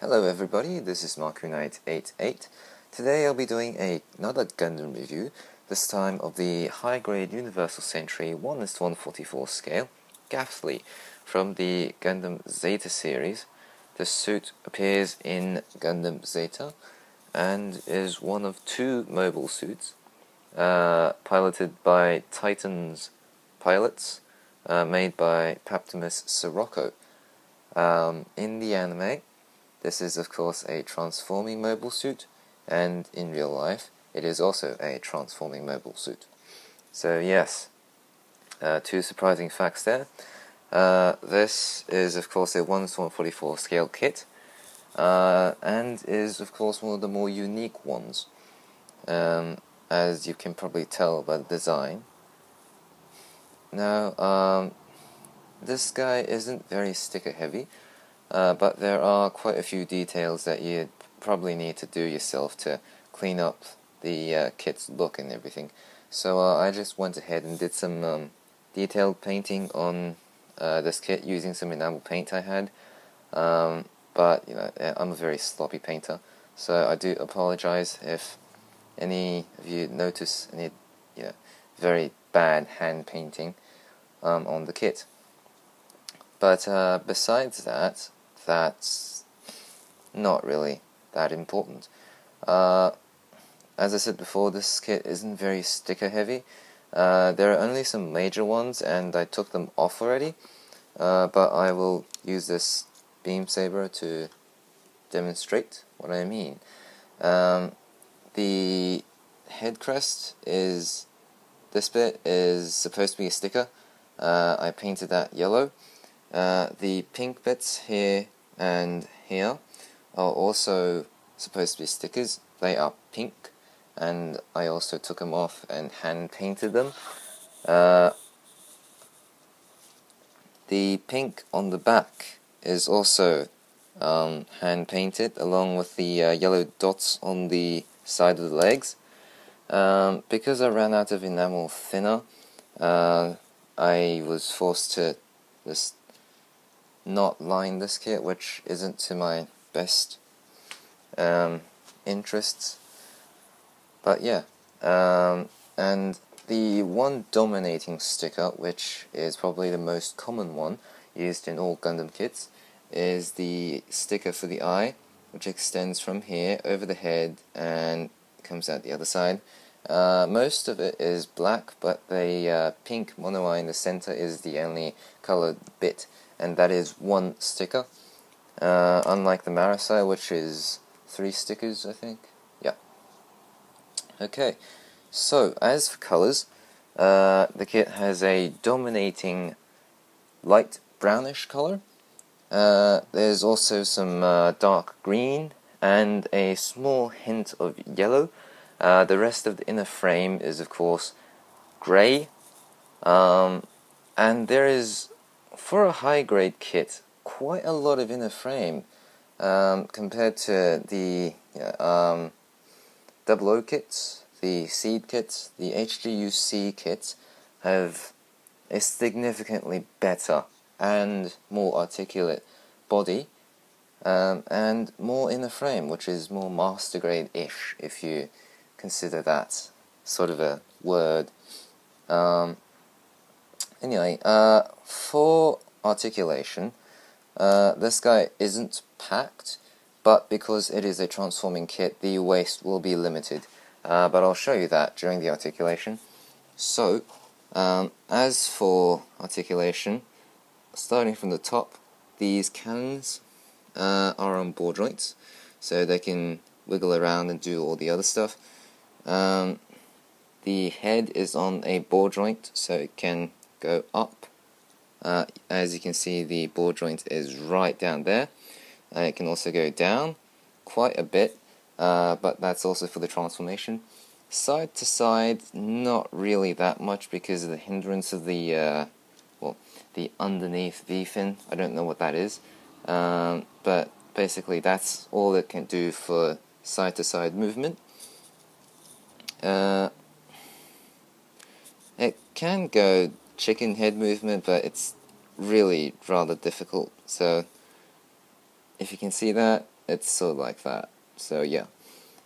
Hello everybody, this is MarkuKnight88. Today I'll be doing another Gundam review, this time of the high-grade Universal Century 1:144 scale, Gabthley, from the Gundam Zeta series. This suit appears in Gundam Zeta, and is one of two mobile suits, piloted by Titan's pilots, made by Paptimus Sirocco. In the anime, this is of course a transforming mobile suit, and in real life it is also a transforming mobile suit. So yes, two surprising facts there. This is of course a 1:144 scale kit, and is of course one of the more unique ones, as you can probably tell by the design. Now, this guy isn't very sticker heavy, but there are quite a few details that you'd probably need to do yourself to clean up the kit's look and everything. So I just went ahead and did some detailed painting on this kit using some enamel paint I had. But you know, I'm a very sloppy painter, so I do apologize if any of you notice any very bad hand painting on the kit. But besides that, that's not really that important. As I said before, this kit isn't very sticker heavy. There are only some major ones, and I took them off already, but I will use this beam saber to demonstrate what I mean. The head crest is, this bit is supposed to be a sticker. I painted that yellow. The pink bits here and here are also supposed to be stickers. They are pink, and I also took them off and hand painted them. The pink on the back is also hand painted, along with the yellow dots on the side of the legs. Because I ran out of enamel thinner, I was forced to just not line this kit, which isn't to my best interests. But yeah, and the one dominating sticker, which is probably the most common one used in all Gundam kits, is the sticker for the eye, which extends from here over the head and comes out the other side. Most of it is black, but the pink mono eye in the center is the only colored bit, and that is one sticker, unlike the Marasai, which is 3 stickers, I think. Yeah. Okay, so as for colors, the kit has a dominating light brownish color. There's also some dark green and a small hint of yellow. The rest of the inner frame is of course grey, and there is, for a high-grade kit, quite a lot of inner frame compared to the 00 kits, the seed kits. The HGUC kits have a significantly better and more articulate body, and more inner frame, which is more master grade-ish, if you consider that sort of a word. Anyway, for articulation, this guy isn't packed, but because it is a transforming kit, the waist will be limited. But I'll show you that during the articulation. So, as for articulation, starting from the top, these cannons are on ball joints, so they can wiggle around and do all the other stuff. The head is on a ball joint, so it can go up. As you can see, the ball joint is right down there. It can also go down quite a bit, but that's also for the transformation. Side to side, not really that much because of the hindrance of the the underneath V-fin. I don't know what that is, but basically that's all it can do for side to side movement. It can go chicken head movement, but it's really rather difficult. So if you can see that, it's sort of like that. So yeah.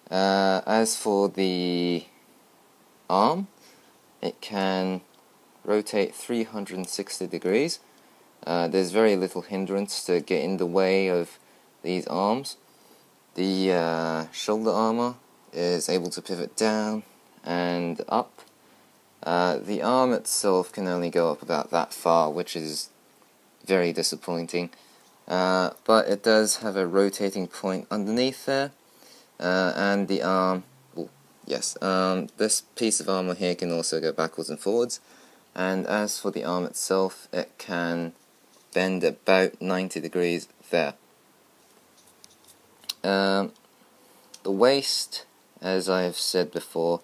As for the arm, it can rotate 360 degrees. There's very little hindrance to get in the way of these arms. The shoulder armor is able to pivot down and up. The arm itself can only go up about that far, which is very disappointing. But it does have a rotating point underneath there, and the arm, yes, this piece of armor here can also go backwards and forwards. And as for the arm itself, it can bend about 90 degrees there. The waist, as I have said before,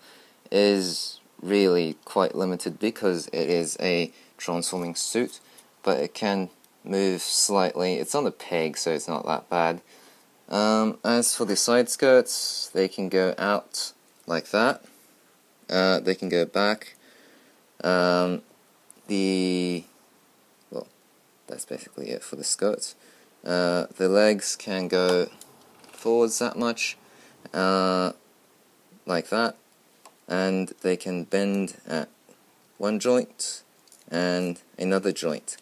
is really quite limited because it is a transforming suit, but it can move slightly. It's on a peg, so it's not that bad. As for the side skirts, they can go out like that. They can go back. Well, that's basically it for the skirts. The legs can go forwards that much, like that, and they can bend at one joint and another joint.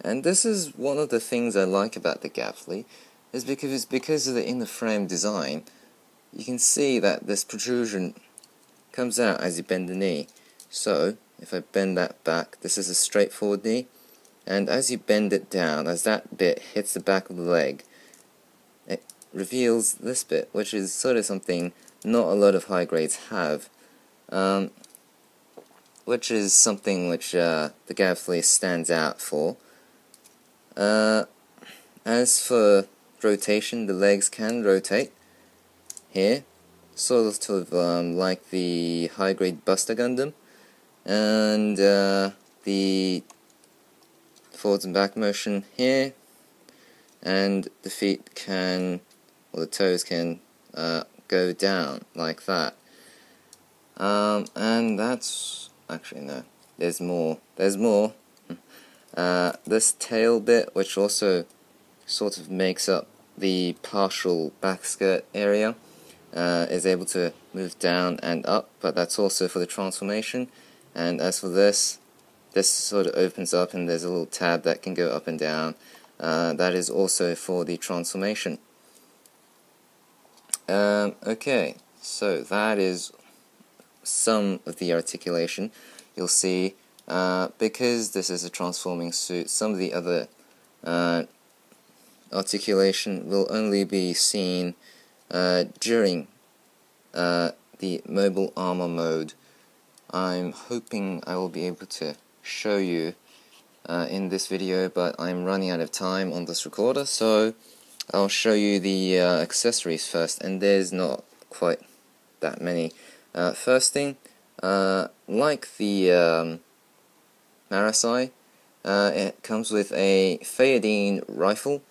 And this is one of the things I like about the Gabthley, is because of the inner frame design. You can see that this protrusion comes out as you bend the knee. So if I bend that back, this is a straightforward knee, and as you bend it down, as that bit hits the back of the leg, it reveals this bit, which is sort of something not a lot of high grades have, which is something which the Gabthley stands out for. As for rotation, the legs can rotate here, sort of like the high grade Buster Gundam, and the forwards and back motion here, and the feet can, or the toes can go down like that. And that's, actually no, there's more. This tail bit, which also sort of makes up the partial back skirt area, is able to move down and up, but that's also for the transformation. And as for this sort of opens up and there's a little tab that can go up and down. That is also for the transformation. Okay, so that is some of the articulation. You'll see, because this is a transforming suit, some of the other articulation will only be seen during the mobile armor mode. I'm hoping I will be able to show you in this video, but I'm running out of time on this recorder, so I'll show you the accessories first, and there's not quite that many. First thing, like the Marasai, it comes with a Fayadine rifle.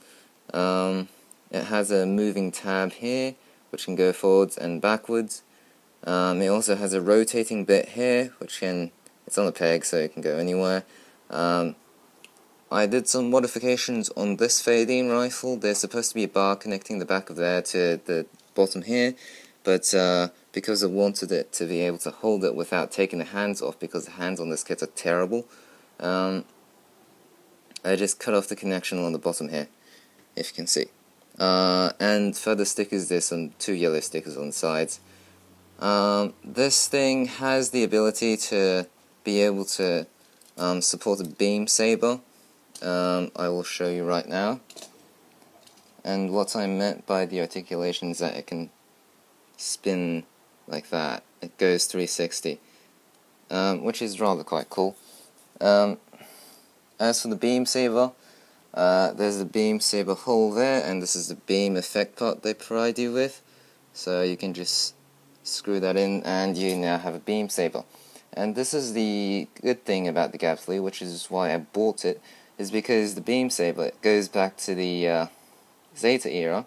It has a moving tab here, which can go forwards and backwards. It also has a rotating bit here, which it's on a peg, so it can go anywhere. I did some modifications on this Fayadine rifle. There's supposed to be a bar connecting the back of there to the bottom here, but because I wanted it to be able to hold it without taking the hands off, because the hands on this kit are terrible, I just cut off the connection on the bottom here, if you can see. And for the stickers, there's some 2 yellow stickers on the sides. This thing has the ability to be able to support a beam saber. I will show you right now. And what I meant by the articulation is that it can spin like that. It goes 360, which is rather quite cool. As for the beam saber, there's a beam saber hole there, and this is the beam effect part they provide you with. So you can just screw that in, and you now have a beam saber. And this is the good thing about the Gabthley, which is why I bought it, is because the beam saber goes back to the Zeta era,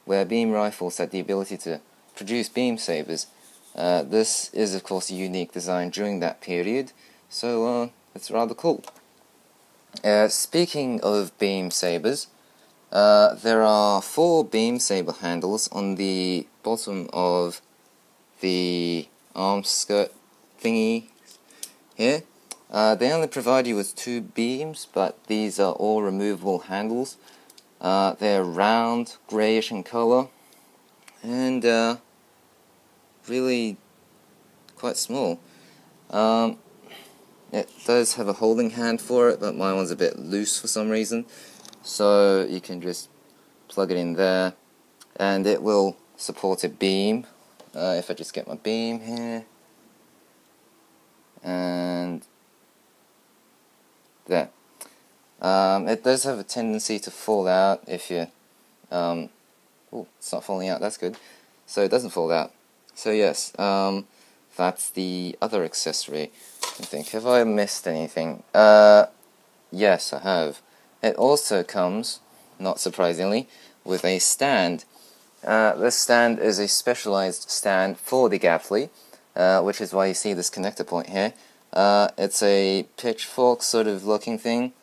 where beam rifles had the ability to produce beam sabers. This is of course a unique design during that period, so it's rather cool. Speaking of beam sabers, there are 4 beam saber handles on the bottom of the arm skirt thingy here. They only provide you with 2 beams, but these are all removable handles. They're round, greyish in colour, and really quite small. It does have a holding hand for it, but my one's a bit loose for some reason. So you can just plug it in there, and it will support a beam. If I just get my beam here, and there. It does have a tendency to fall out if you... oh, it's not falling out, that's good. So it doesn't fall out. So yes, that's the other accessory. I think, have I missed anything? Yes, I have. It also comes, not surprisingly, with a stand. This stand is a specialized stand for the Gabthley, which is why you see this connector point here. It's a pitchfork sort of looking thing.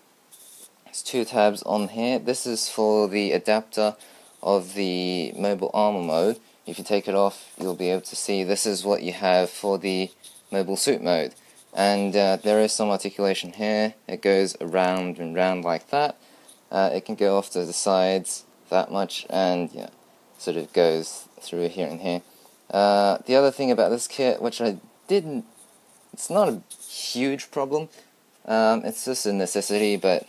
There's 2 tabs on here. This is for the adapter of the mobile armor mode. If you take it off, you'll be able to see this is what you have for the mobile suit mode. And there is some articulation here. It goes around and round like that. It can go off to the sides that much, and yeah, sort of goes through here and here. The other thing about this kit, which I didn't, it's not a huge problem. It's just a necessity, but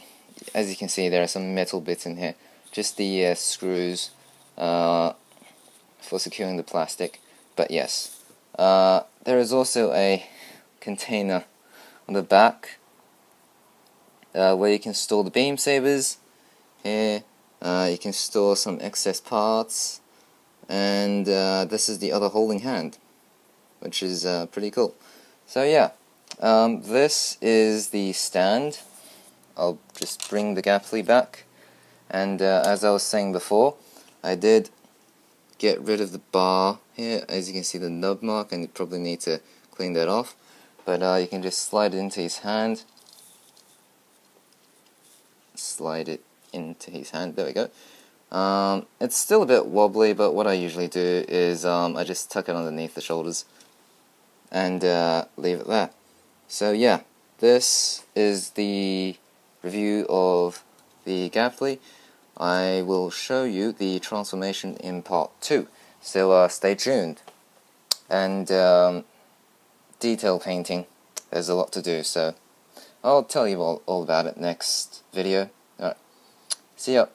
as you can see, there are some metal bits in here. Just the screws for securing the plastic. But yes, there is also a container on the back where you can store the beam sabers. Here you can store some excess parts, and this is the other holding hand, which is pretty cool. So yeah, this is the stand. I'll just bring the Gabthley back, and as I was saying before, I did get rid of the bar here. As you can see, the nub mark, and you probably need to clean that off. But you can just slide it into his hand. Slide it into his hand. There we go. It's still a bit wobbly, but what I usually do is I just tuck it underneath the shoulders and leave it there. So yeah, this is the review of the Gabthley. I will show you the transformation in part 2. So stay tuned. And detail painting, there's a lot to do, so I'll tell you all about it next video. Alright, see ya.